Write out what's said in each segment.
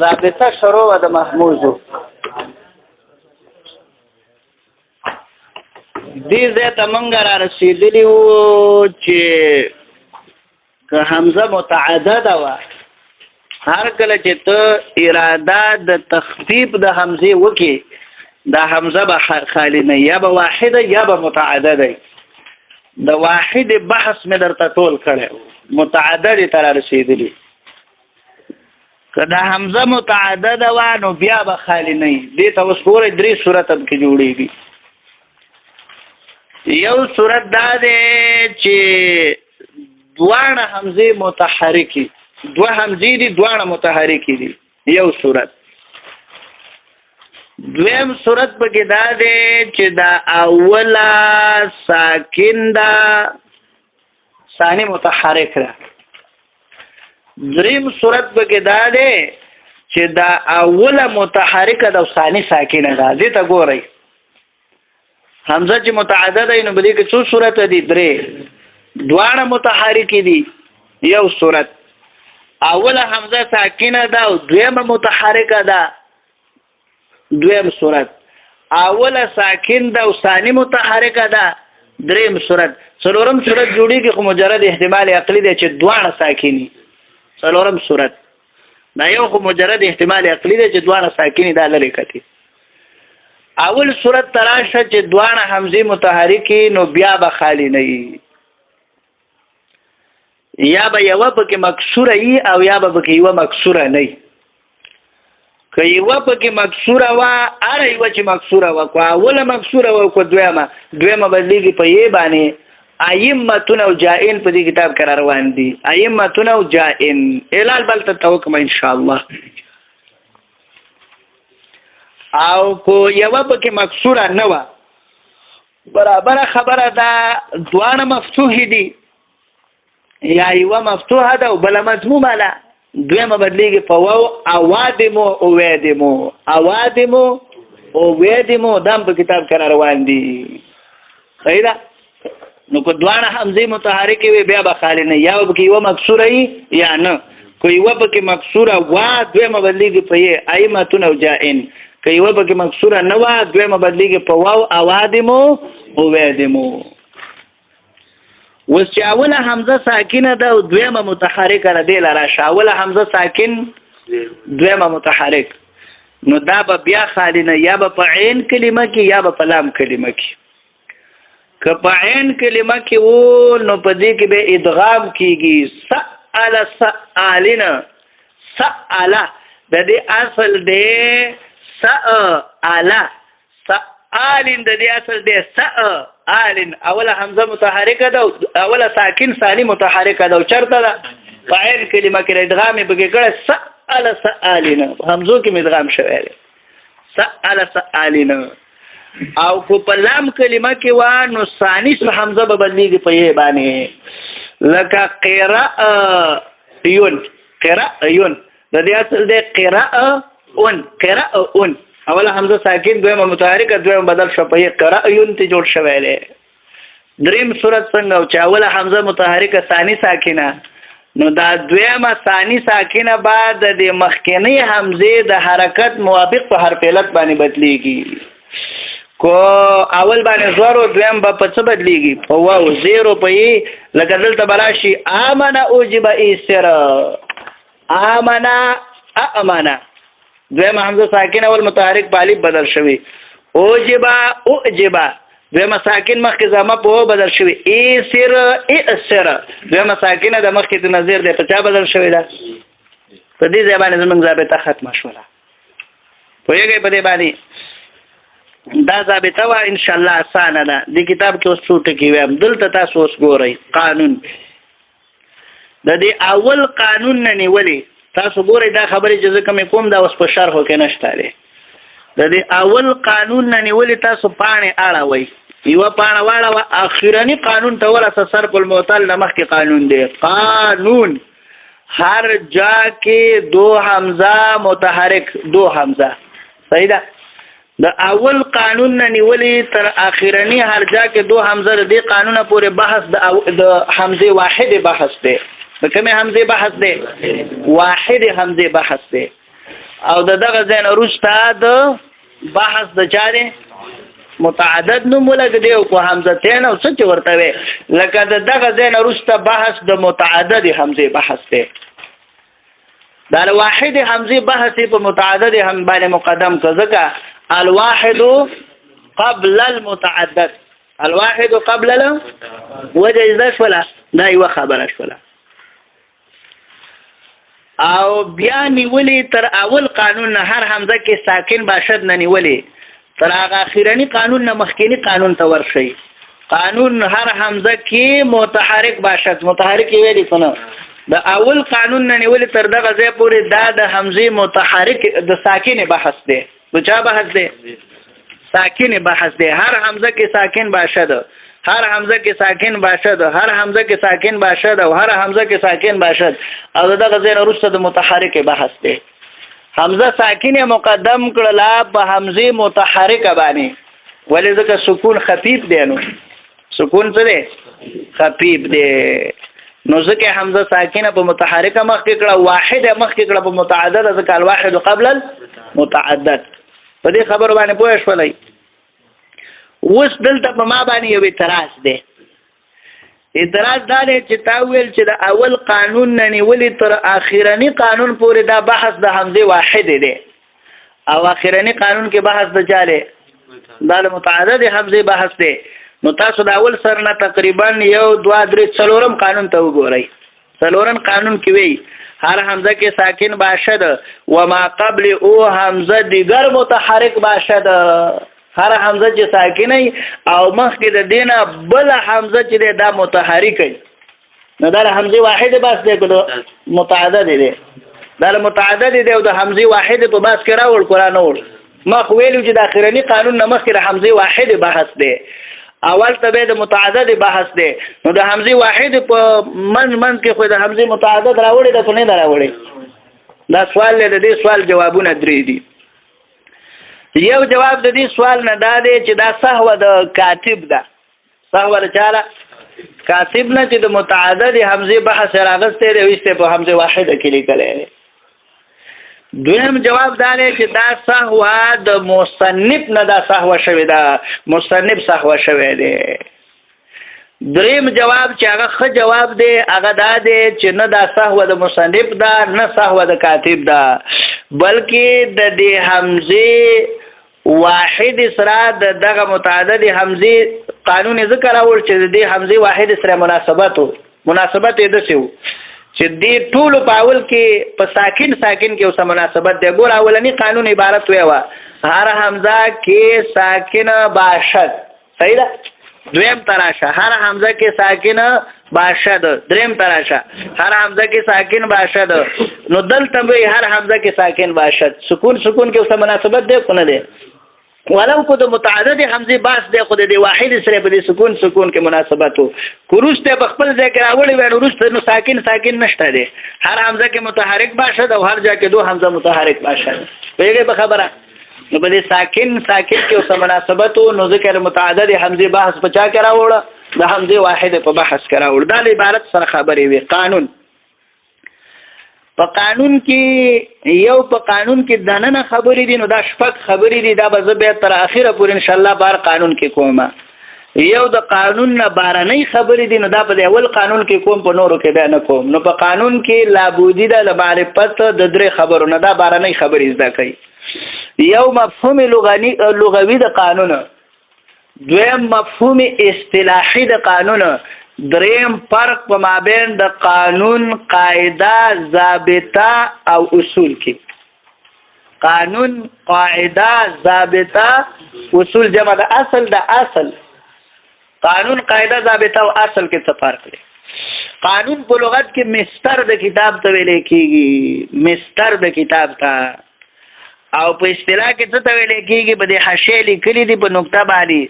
ضابطه شروع د محموزو دې ځای ته مونږ را رسېدلي وو چې که حمزه متعدده وه هر کله چې ته اراده د تخفیف د حمزې وکې دا حمزه به خالی نه یا به واحده یا به متعدده د واحد بحث مې درته ټول کړی متعددې ته را رسېدلي که دا حمزه متعدده وه نو بیا به خالی نه وي دې ته اوس ګورئ درې صورت هم کې جوړېږي یو صورت دا دی چې دواړه حمزې متحرکې دوه حمزې دي دواړه متحرکې دي یو صورت دویم صورت پکې دا دی چې دا اوله ساکن ده ثاني متحرک ده دریم صورت پکې دا دی چې دا اوله متحرکه ده او ثاني ساکنه ده دې ته ګورئ حمزه چې متعدده وي نو په دې کې څو صورت دي درې دواړه متحرکې دي یو صورت اوله حمزه ساکنه ده او دویمه متحرکه ده دویم صورت اوله ساکن ده او ثاني متحرکه ده دریم صورت څلورم صورت جوړیږي خو مجرد احتمال عقلی دی چې دواړه ساکني څلورم صورت دا یو خو مجرد احتمال عقلی دی چې دواړه ساکني دا لري کتي اول صورت تراشه چې دواړه حمزه متحرکې نو بیا به خالی نه وي یا به یوه پکې مکسوره وي او یا به پکې یوه مکسوره نه وي که یوه پکې مکسوره وه هره یوه چې مکسوره وه که اوله مکسوره وه که دویمه بدلېږي په یې باندې ائمتون او جائن په دې کتاب کې را روان دي ائمتون او جائن اعلان بل ته وکړم انشاءالله او کو یوه پکې مکسوره نه وه برابره خبره ده دواړه مفتوحې دي یا یوه مفتوحه ده او بله مضمومه ده دویمه بدلېږي په واو اوادمو اوادمو دا هم په کتاب کې را روان دي صحیح ده نو که دواړه حمزې متحرکې وي بیا به خالي نه یا به پکې یوه مکسوره وي یا نه که یوه پکې مکسوره وه دویمه بدلېږي په یې ائمتون او جائن که یوه پکې مکسوره نه وه دویمه بدلېږي په واو اوادمو اوس چې اوله حمزه ساکنه ده او دویمه متحرکه ده دې له راشه اوله حمزه ساکن دویمه متحرک نو دا به بیا خالي نه یا به په عین کلمه کې یا به په لام کلمه کې که په عین کلمه کې و نو په دې کې به ادغام کېږي سأله د دې اصل دی سألین د دې اصل دی سألین اوله حمزه متحرکه ده اوله ساکن ثاني متحرکه ده او چرته ده په عین کلمه کې ادغام یې پکې کړی سألین حمزو کې ادغام شوی دی سألین او کو په لام کلمه کې و نو ثاني حمزه به بدلېږي په یې باندې لکه قراءون د دې اصل دی قراءون اوله حمزه ساکن دویمه متحرکه دویمه بدل شو په یې قراءون ته جوړ شوی دی دریم صورت څنګه چې اوله حمزه متحرکه ثاني ساکنه نو دا دویمه ثاني ساکنه بعد د مخکنی حمزه د حرکت موافق په حرف علت باندې بدلېږي کو اول باندې زورو دویم به په څه بدلېږي په واو زیرو په یې لکه دلته به راشي آمنه اوجب ایسر آمنه دویمه حمزه ساکن اول متحرک په الف بدل شوی اوجبا دویمه ساکن مخکې زما په او بدل شوی ایسر دویمه ساکنه د مخکې د نظیر دی په چا بدل شوی ده په دې ځای باندې زموږ ضابطه ختمه شوله پوهېږئ په دې باندې دا ضابطه وه انشاءالله اسانه ده دې کتاب کې اوس څو ټکي ویم دلته تاسو اوس ګورئ قانون د دې اول قانون نه نیولې تاسو ګورئ دا خبرې چې زه کومې کوم دا اوس په شرحو کې نشته دی د دې اول قانون نه نیولې تاسو پاڼې اړوئ یوه پاڼه واړوه اخرني قانون ته ورسه صرف المعطل نه مخکې قانون دی قانون هر جا کې دو حمزه متحرک دو حمزه صحیح ده د اول قانون نه نیولې تر اخرني هر جا کې دو حمزه د دې قانونه پورې بحث د حمزه واحد بحث دی د کومې حمزه بحث دی؟ واحد حمزه بحث دی. او دغه ځای نه وروسته د بحث د چا دی؟ متعدد نوم ولګ دی او حمزتین او څه چې ورته وي لکه دغه ځای نه وروسته بحث د متعدد حمزه بحث دی. دا واحد حمزه بحث په متعدد هم باندې مقدم کړه ځکه الواحد قبل المتعدد، الواحد قبل وجه ذا شولا دا یو خبره شولا. او بیا نیولې تر اول قانون نه هر حمزه کې ساکن باشد نه نیولې تر هغه اخیرنی قانون نه مخکینی قانون ته ورشي. قانون هر حمزه کې متحرک باشد، متحرک ویلې کنه د اول قانون نه نیولې تر دغه ځای پورې دا د حمزه متحرک د ساکن بحث دی. د چا بحث دی؟ ساکن بحث دی. هر حمزه کې ساکن باشد، هر حمزه کې ساکن باشد، هر حمزه کې ساکن باشد او هر حمزه کې ساکن باشد. او دغه ځای وروسته د متحرک بحث دی. حمزه ساکن مقدم کړلا په حمزه متحرک باندې ولې ځکه سکون خفیف دی. نو سکون څه دی؟ خفیف دی. نو ځکه حمزه ساکنه په متحرک مخ کې کړه، واحد مخ کې کړه په متعدد، ځکه الواحد قبل المتعدد. په دې خبر باندې پوه شولای. اوس دلته په ما باندې یو اعتراض دی. اعتراض دا دی چې تا ویل چې د اول قانون نه نیولې تر اخیرنی قانون پورې دا بحث د حمزه واحد دی او اخیرنی قانون کې بحث د چا دی؟ دا د متعدد حمزه بحث دی. نو تاسو د اول سر نه تقریبا 1 2 3 4 قانون ته وګورئ. 4 قانون کې وی هر حمزه کې ساکن باشد و ما قبل او حمزه دیگر متحرک باشد. هر حمزه چې ساکنه او مخکې د دینه بل حمزه چې دا متحرک وي نو دا حمزه واحد بس دی کله متعدد دی. دا متعدد دی او د حمزه واحد په بس کې راول قران اور مخ ویلو چې د اخرنی قانون نه مخکې حمزه واحد بحث دی. اول ته د متعدد بحث دی. نو د حمزه واحد په من کې خو د حمزه متعدد راوړي د څه نه راوړي. دا سوال له دې سوال جوابونه درې دي. یو جواب د دې سوال نه دا دی چې دا سهو د کاتب ده. سهو د چاله؟ کاتب نه چې د متعدد حمزه بحث راغسته دی وسته په حمزه واحد کې لیکلی. دویم جواب دا دی چې دا سهو د مصنف نه دا سهو شوی ده، مصنف سهو شوی دی. دریم جواب چې هغه ښه جواب دی هغه دا دی چې نه دا سهو د مصنف ده نه سهو د کاتب ده بلکې د دې حمزه واحد سره دغه متعدد حمزه قانون ذکر اول چې د دې حمزه واحد سره مناسبت یې دسیو چې دې ټول په اول کې په ساکن کې اوسه مناسبت دی. ګور اولنی قانون عبارت ویوا هر حمزه کې ساکن باشد، صحیح ده؟ دویم تراشه هر حمزه کې ساکن باشد، دریم تراشه هر حمزه کې ساکن باشد. نو دلته به هر حمزه کې ساکن باشد سکون کې اوسه مناسبت دی کو نه دی؟ ولو کو د متعدد حمزه باس دی خو د واحد سره په سکون کې مناسبت وو. کوروسته په خپل ځای کې راوړي وای ورسته نو ساکن نشته دی. هر حمزه کې متحرک باشد او هر ځای کې دو حمزه متحرک باشد. پیږي په خبره؟ نو په دې ساکن کې اوسه مناسبت وو. نو ذکر متعدد حمزه بحث په چا کې راوړه؟ د حمزه واحد په بحث کې راوړه. دا عبارت سره خبرې وي. قانون په قانون کې دننه خبرې دي. نو دا شپږ خبرې دي. دا به زه بیا تر اخره پورې ان شاء الله بار قانون کې کوم. یو د قانون نه بارنۍ خبرې دي. نو دا په اول قانون کې کوم په نورو کې بیا نه کوم. نو په قانون کې لابودی د معرفت د درې خبرو نه دا بارنۍ خبرې زده کوي. یو مفهوم لغوي د قانون، دویم مفهوم اصطلاحي د قانون، دریم فرق په مابین د قانون قاعده ضابطه او اصول کې. قانون قاعده ضابطه اصول جمع د اصل قانون قاعده ضابطه او اصل کې څه فرق دی؟ قانون په لغت کې مستر د کتاب ته ویل کېږي، مستر د کتاب ته. او په اصطلاح کې څه ته ویل کېږي؟ په دې حاشیه لیکلي دي په نقطه باندې.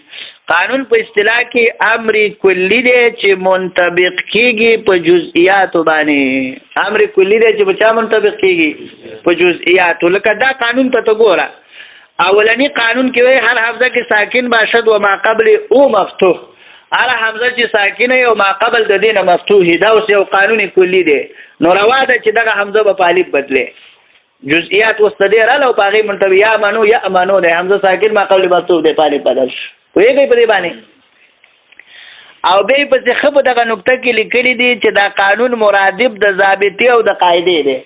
قانون په اصطلاح کې امر کلی دی چې منطبق کېږي په جزئیاتو باندې. امر کلی دی چې په چا منطبق کېږي؟ په جزئیاتو. لکه دا قانون ته ګوره اولنی قانون کې وایي هر حمزه کې ساکن باشد و ما قبل او مفتوح اره حمزه چې ساکنه او ما قبل د دینه مفتوحه دا اوس یو قانوني کلی دی نو روا ده چې دغه حمزه په الف بدله جزئیات واستدیر له باغی منتوی یا منو یا منو ده حمزه ساکن ما قبل مفتوح دی په الف بدل ویږي په دې باندې او به په خبره دغه نقطه کې لیکلي دي چې دا قانون مرادف د ضابطه او د قاعده دی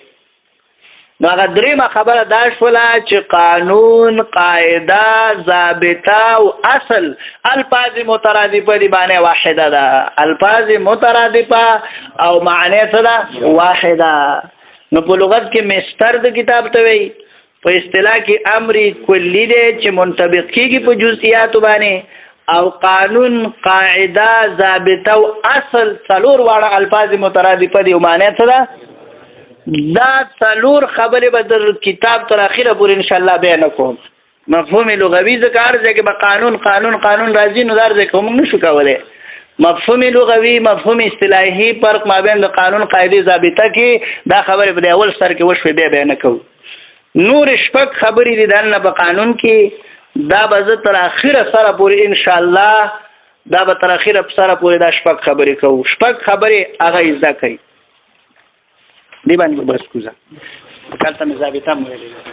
نو هغه دریمه خبره دا شوله چې قانون قاعده ضابطه او اصل الفاظ مترادفه دی باندې واحده ده الفاظ مترادفه او معنی څه ده واحده نو په لغت کې مستر د کتاب ته وی په اصطلاح کې امر کلی دی چې منطبق کیږي په جزئیات باندې او قانون قاعده ضابطه او اصل څلور واړه الفاظ مترادفه دي او معنی څه ده دا څلور خبرې به در کتاب تر اخره پورې ان شاء الله بیان کوم مفهوم لغوي ذکر ځکه به قانون راځي نو در ځکه موږ نشو کولای مفهوم لغوي مفهوم اصطلاحي فرق مابین د قانون قاعده ضابطه کې دا خبره به اول سر کې وشوي به بیان کوم نور شپږ خبرې دي دنه په قانون کې دا به تر اخره سره پورې ان شاء الله دا به تر اخره سره پورې دا شپږ خبرې کوو شپږ خبرې هغه زده کوي دی باندې بس کوزه کله ته ضابطه مو ویلې